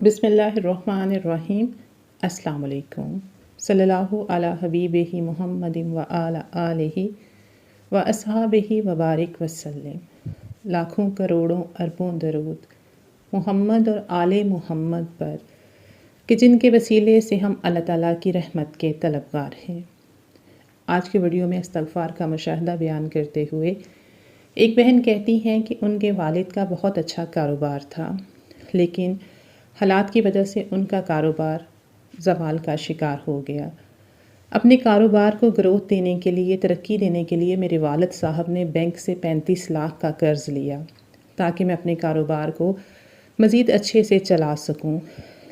بسم اللہ الرحمن الرحیم۔ السلام علیکم۔ صلی اللہ علی حبیبہ محمد و علی آلہ و اصحابہ وبارک وسلم۔ لاکھوں کروڑوں اربوں درود محمد اور آل محمد پر کہ جن کے وسیلے سے ہم اللہ تعالیٰ کی رحمت کے طلبگار ہیں۔ آج کے ویڈیو میں استغفار کا مشاہدہ بیان کرتے ہوئے ایک بہن کہتی ہیں کہ ان کے والد کا بہت اچھا کاروبار تھا، لیکن حالات کی وجہ سے ان کا کاروبار زوال کا شکار ہو گیا۔ اپنے کاروبار کو گروتھ دینے کے لیے، ترقی دینے کے لیے میرے والد صاحب نے بینک سے 35 لاکھ کا قرض لیا تاکہ میں اپنے کاروبار کو مزید اچھے سے چلا سکوں،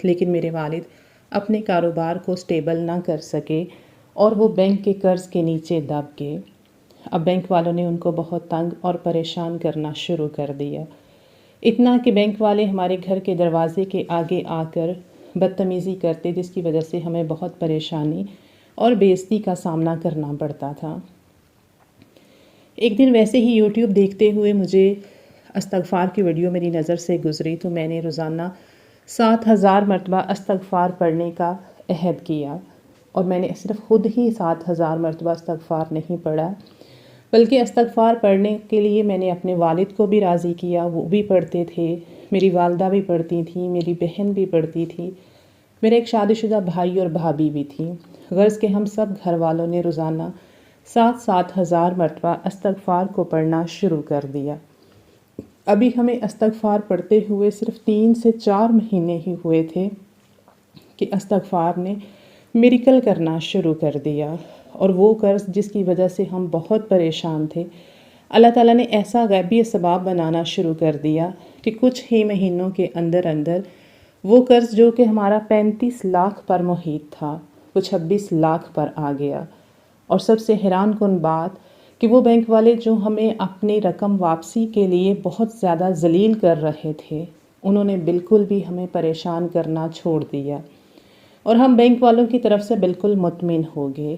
لیکن میرے والد اپنے کاروبار کو سٹیبل نہ کر سکے اور وہ بینک کے قرض کے نیچے دب گئے۔ اب بینک والوں نے ان کو بہت تنگ اور پریشان کرنا شروع کر دیا، اتنا کہ بینک والے ہمارے گھر کے دروازے کے آگے آ کر بدتمیزی کرتے، جس کی وجہ سے ہمیں بہت پریشانی اور بے عزتی کا سامنا کرنا پڑتا تھا۔ ایک دن ویسے ہی یوٹیوب دیکھتے ہوئے مجھے استغفار کی ویڈیو میری نظر سے گزری، تو میں نے روزانہ 7000 مرتبہ استغفار پڑھنے کا عہد کیا، اور میں نے صرف خود ہی 7000 مرتبہ استغفار نہیں پڑھا، بلکہ استغفار پڑھنے کے لیے میں نے اپنے والد کو بھی راضی کیا، وہ بھی پڑھتے تھے، میری والدہ بھی پڑھتی تھیں، میری بہن بھی پڑھتی تھی، میرے ایک شادی شدہ بھائی اور بھابھی بھی تھیں، غرض کہ ہم سب گھر والوں نے روزانہ 7000 مرتبہ استغفار کو پڑھنا شروع کر دیا۔ ابھی ہمیں استغفار پڑھتے ہوئے صرف 3 سے 4 مہینے ہی ہوئے تھے کہ استغفار نے میریکل کرنا شروع کر دیا، اور وہ قرض جس کی وجہ سے ہم بہت پریشان تھے، اللہ تعالیٰ نے ایسا غیبی اسباب بنانا شروع کر دیا کہ کچھ ہی مہینوں کے اندر وہ قرض جو کہ ہمارا 35 لاکھ پر محیط تھا، وہ 26 لاکھ پر آ گیا۔ اور سب سے حیران کن بات کہ وہ بینک والے جو ہمیں اپنی رقم واپسی کے لیے بہت زیادہ ذلیل کر رہے تھے، انہوں نے بالکل بھی ہمیں پریشان کرنا چھوڑ دیا، اور ہم بینک والوں کی طرف سے بالکل مطمئن ہو گئے۔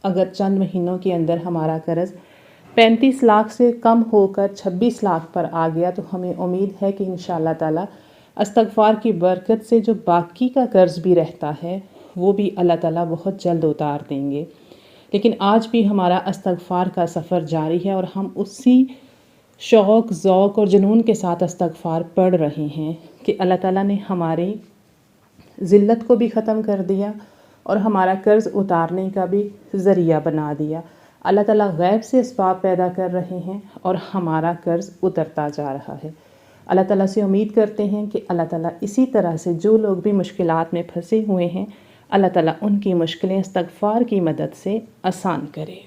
اگر چند مہینوں کے اندر ہمارا قرض 35 لاکھ سے کم ہو کر 26 لاکھ پر آ گیا، تو ہمیں امید ہے کہ انشاءاللہ تعالیٰ استغفار کی برکت سے جو باقی کا قرض بھی رہتا ہے وہ بھی اللہ تعالیٰ بہت جلد اتار دیں گے۔ لیکن آج بھی ہمارا استغفار کا سفر جاری ہے، اور ہم اسی شوق، ذوق اور جنون کے ساتھ استغفار پڑھ رہے ہیں کہ اللہ تعالیٰ نے ہماری ذلت کو بھی ختم کر دیا اور ہمارا قرض اتارنے کا بھی ذریعہ بنا دیا۔ اللہ تعالیٰ غیب سے اسباب پیدا کر رہے ہیں اور ہمارا قرض اترتا جا رہا ہے۔ اللہ تعالیٰ سے امید کرتے ہیں کہ اللہ تعالیٰ اسی طرح سے جو لوگ بھی مشکلات میں پھنسے ہوئے ہیں، اللہ تعالیٰ ان کی مشکلیں استغفار کی مدد سے آسان کرے۔